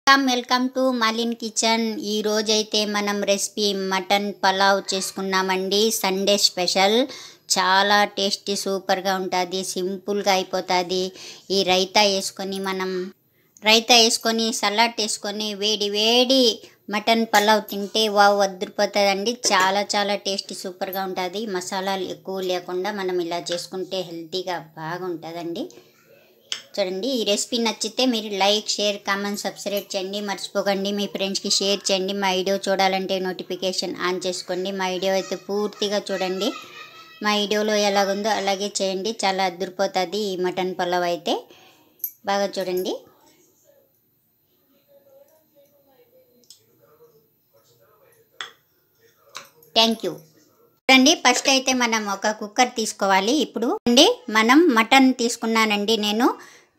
Welcome to మాలిన్ kitchen. ఈ రోజైతే మనం రెసిపీ మటన్ పలావ్ చేసుకున్నామండి. Sunday special. చాలా టేస్టీ సూపర్గా ఉంటుంది, సింపుల్గా అయిపోతుంది. ఈ రైతా వేసుకొని సలాడ్ వేసుకొని వేడి వేడి మటన్ పలావ్ తింటే వావ్ అదిరిపోతుందండి. చాలా చాలా టేస్టీ సూపర్గా ఉంటుంది. మసాలాలు ఎక్కువ లేకుండా మనం ఇలా చేసుకుంటే హెల్తీగా బాగుంటుందండి. చూడండి, ఈ రెసిపీ నచ్చితే మీరు లైక్, షేర్, కామెంట్, సబ్స్క్రైబ్ చేయండి. మర్చిపోకండి మీ ఫ్రెండ్స్కి షేర్ చేయండి. మా వీడియో చూడాలంటే నోటిఫికేషన్ ఆన్ చేసుకోండి. మా వీడియో అయితే పూర్తిగా చూడండి. మా వీడియోలో ఎలాగుందో అలాగే చేయండి. చాలా అదిరిపోతుంది ఈ మటన్ పలావ్ అయితే. బాగా చూడండి. Thank you. చూడండి, ఫస్ట్ అయితే మనం ఒక కుక్కర్ తీసుకోవాలి. ఇప్పుడు అండి మనం మటన్ తీసుకున్నానండి నేను.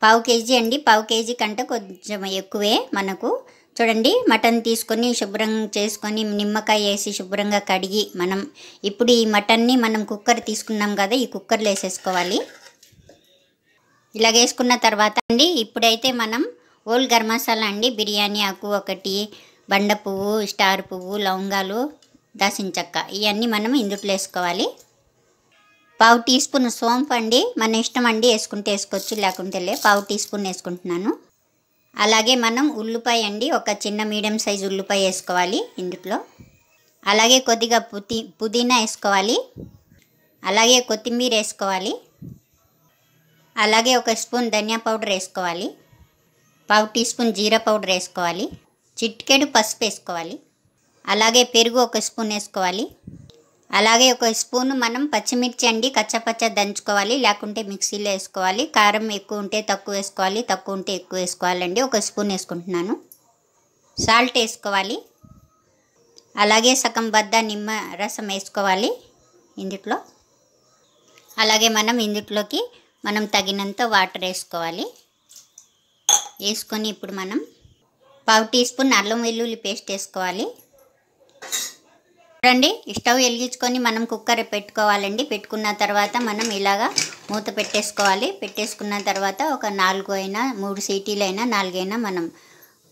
పావు కేజీ అండి. పావు కేజీ కంటే కొంచెం ఎక్కువే మనకు. చూడండి, మటన్ తీసుకొని శుభ్రంగా చేసుకొని నిమ్మకాయ వేసి శుభ్రంగా కడిగి మనం ఇప్పుడు ఈ మటన్ని మనం కుక్కర్ తీసుకున్నాం కదా, ఈ కుక్కర్లో వేసేసుకోవాలి. ఇలాగ వేసుకున్న తర్వాత అండి ఇప్పుడైతే మనం ఓల్ గరం మసాలా అండి, బిర్యానీ ఆకు ఒకటి, బండ పువ్వు, స్టార్ పువ్వు, లవంగాలు, దాల్చిన చెక్క, ఇవన్నీ మనం ఇందుట్లో వేసుకోవాలి. పావు టీ స్పూన్ సోంపు అండి, మన ఇష్టం అండి, వేసుకుంటే వేసుకోవచ్చు లేకుంటే లే. పావు టీ స్పూన్ వేసుకుంటున్నాను. అలాగే మనం ఉల్లిపాయ అండి, ఒక చిన్న మీడియం సైజు ఉల్లిపాయ వేసుకోవాలి ఇందులో. అలాగే కొద్దిగా పుదీనా వేసుకోవాలి. అలాగే కొత్తిమీర వేసుకోవాలి. అలాగే ఒక స్పూన్ ధనియా పౌడర్ వేసుకోవాలి. పావు టీ స్పూన్ జీరా పౌడర్ వేసుకోవాలి. చిటికెడు పసుపు వేసుకోవాలి. అలాగే పెరుగు ఒక స్పూన్ వేసుకోవాలి. అలాగే ఒక స్పూన్ మనం పచ్చిమిర్చి అండి కచ్చపచ్చ దంచుకోవాలి, లేకుంటే మిక్సీలో వేసుకోవాలి. కారం ఎక్కువ ఉంటే తక్కువ వేసుకోవాలి, తక్కువ ఉంటే ఎక్కువ వేసుకోవాలండి. ఒక స్పూన్ వేసుకుంటున్నాను. సాల్ట్ వేసుకోవాలి. అలాగే సగం బద్ద నిమ్మ రసం వేసుకోవాలి ఇందులో. అలాగే మనం ఇందులోకి తగినంత వాటర్ వేసుకోవాలి. వేసుకొని ఇప్పుడు మనం పావు టీ స్పూన్ అల్లం వెల్లుల్లి పేస్ట్ వేసుకోవాలి. చూడండి, స్టవ్ వెలిగించుకొని మనం కుక్కర్ పెట్టుకోవాలండి. పెట్టుకున్న తర్వాత మనం ఇలాగా మూత పెట్టేసుకోవాలి. పెట్టేసుకున్న తర్వాత ఒక 4 అయినా 3 సీటీలు అయినా 4 అయినా మనం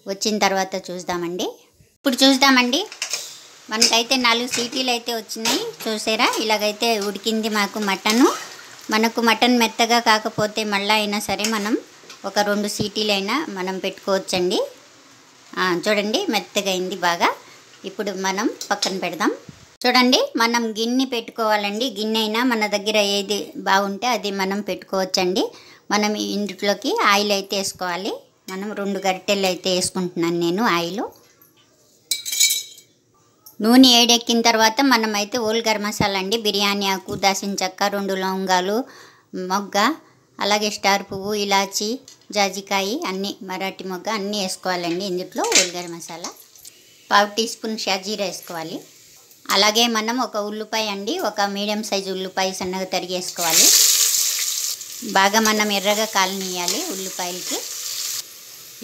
వచ్చిన తర్వాత చూద్దామండి. ఇప్పుడు చూద్దామండి. మనకైతే 4 సీటీలు అయితే వచ్చినాయి. చూసారా, ఇలాగైతే ఉడికింది మాకు మటను. మనకు మటన్ మెత్తగా కాకపోతే మళ్ళీ అయినా సరే మనం ఒక 2 సీటీలు అయినా మనం పెట్టుకోవచ్చండి. చూడండి, మెత్తగా అయింది బాగా. ఇప్పుడు మనం పక్కన పెడదాం. చూడండి, మనం గిన్నె పెట్టుకోవాలండి. గిన్నె అయినా మన దగ్గర ఏది బాగుంటే అది మనం పెట్టుకోవచ్చండి. మనం ఇందులోకి ఆయిల్ అయితే వేసుకోవాలి. మనం 2 గరిటెలు అయితే వేసుకుంటున్నాను నేను ఆయిల్. నూనె ఏడెక్కిన తర్వాత మనం అయితే ఓల్ గరం మసాలా అండి, బిర్యానీ ఆకు, దాల్చిన చెక్క, 2 లవంగాలు, మొగ్గ, అలాగే స్టార్ పువ్వు, ఇలాచి, జాజికాయ అన్నీ, మరాఠీ మొగ్గ అన్నీ వేసుకోవాలండి ఇందులో. ఓల్ గరం మసాలా పావు టీ స్పూన్ షాజీరా వేసుకోవాలి. అలాగే మనం ఒక ఉల్లిపాయ అండి, ఒక మీడియం సైజు ఉల్లిపాయ సన్నగా తరిగి వేసుకోవాలి. బాగా మనం ఎర్రగా కాలనీయాలి ఉల్లిపాయలకి.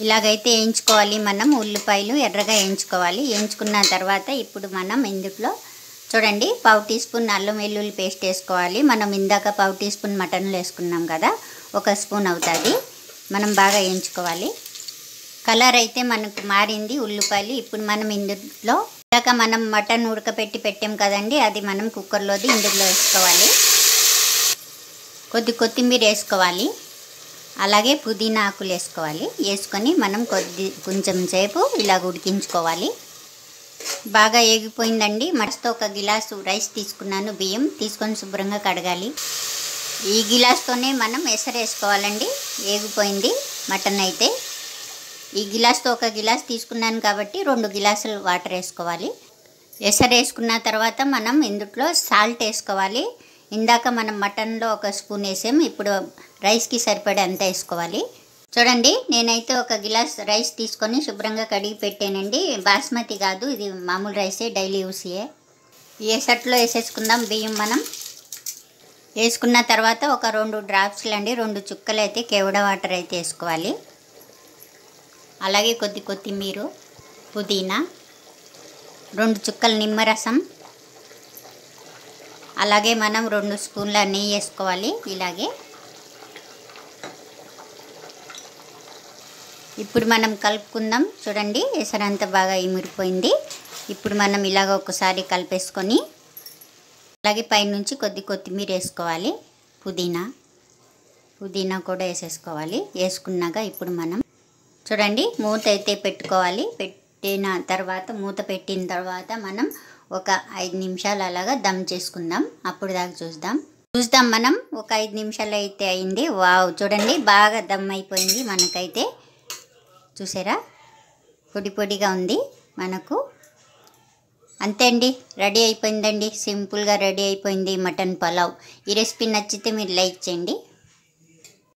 ఇలాగైతే వేయించుకోవాలి. మనం ఉల్లిపాయలు ఎర్రగా వేయించుకోవాలి. వేయించుకున్న తర్వాత ఇప్పుడు మనం ఇందులో చూడండి పావు టీ స్పూన్ అల్లం వెల్లుల్లి పేస్ట్ వేసుకోవాలి. మనం ఇందాక పావు టీ స్పూన్ మటన్లో వేసుకున్నాం కదా, 1 స్పూన్ అవుతుంది. మనం బాగా వేయించుకోవాలి. కలర్ అయితే మనకు మారింది ఉల్లిపాయలు. ఇప్పుడు మనం ఇందులో ఇందాక మనం మటన్ ఉడకపెట్టి పెట్టాం కదండి, అది మనం కుక్కర్లోది ఇందులో వేసుకోవాలి. కొత్తిమీర వేసుకోవాలి. అలాగే పుదీనా ఆకులు వేసుకోవాలి. వేసుకొని మనం కొంచెం సేపు ఇలా ఉడికించుకోవాలి. బాగా ఏగిపోయిందండి. మటన్తో 1 గిలాసు రైస్ తీసుకున్నాను, బియ్యం తీసుకొని శుభ్రంగా కడగాలి. ఈ గిలాస్తోనే మనం ఎసరు వేసుకోవాలండి. ఏగిపోయింది మటన్ అయితే. ఈ గిలాస్తో 1 గిలాస్ తీసుకున్నాను కాబట్టి 2 గిలాసులు వాటర్ వేసుకోవాలి. ఎసరు వేసుకున్న తర్వాత మనం ఇందులో సాల్ట్ వేసుకోవాలి. ఇందాక మనం మటన్లో 1 స్పూన్ వేసాము, ఇప్పుడు రైస్కి సరిపడే అంత వేసుకోవాలి. చూడండి, నేనైతే 1 గిలాస్ రైస్ తీసుకొని శుభ్రంగా కడిగి పెట్టానండి. బాస్మతి కాదు, ఇది మామూలు రైసే, డైలీ యూస్యే. ఈ ఎసట్లో వేసేసుకుందాం బియ్యం. మనం వేసుకున్న తర్వాత ఒక 2 డ్రాప్స్లు అండి, 2 చుక్కలు అయితే కేవడ వాటర్ అయితే వేసుకోవాలి. అలాగే కొత్తిమీర, పుదీనా, 2 చుక్కలు నిమ్మరసం, అలాగే మనం 2 స్పూన్ల నెయ్యి వేసుకోవాలి. ఇలాగే ఇప్పుడు మనం కలుపుకుందాం. చూడండి ఎసరంతా బాగా ఇమిరిపోయింది. ఇప్పుడు మనం ఇలాగ ఒకసారి కలిపేసుకొని అలాగే పైనుంచి కొద్ది కొత్తిమీర వేసుకోవాలి. పుదీనా కూడా వేసేసుకోవాలి. వేసుకున్నాక ఇప్పుడు మనం చూడండి మూత అయితే పెట్టుకోవాలి. మూత పెట్టిన తర్వాత మనం ఒక 5 నిమిషాలు అలాగా దమ్ చేసుకుందాం. అప్పుడు దాకా చూద్దాం మనం. ఒక 5 నిమిషాలు అయితే అయింది. వావ్, చూడండి బాగా దమ్ అయిపోయింది మనకైతే. చూసారా, పొడి పొడిగా ఉంది మనకు. అంతే అండి, రెడీ అయిపోయిందండి. సింపుల్గా రెడీ అయిపోయింది మటన్ పలావ్. ఈ రెసిపీ నచ్చితే మీరు లైక్ చేయండి.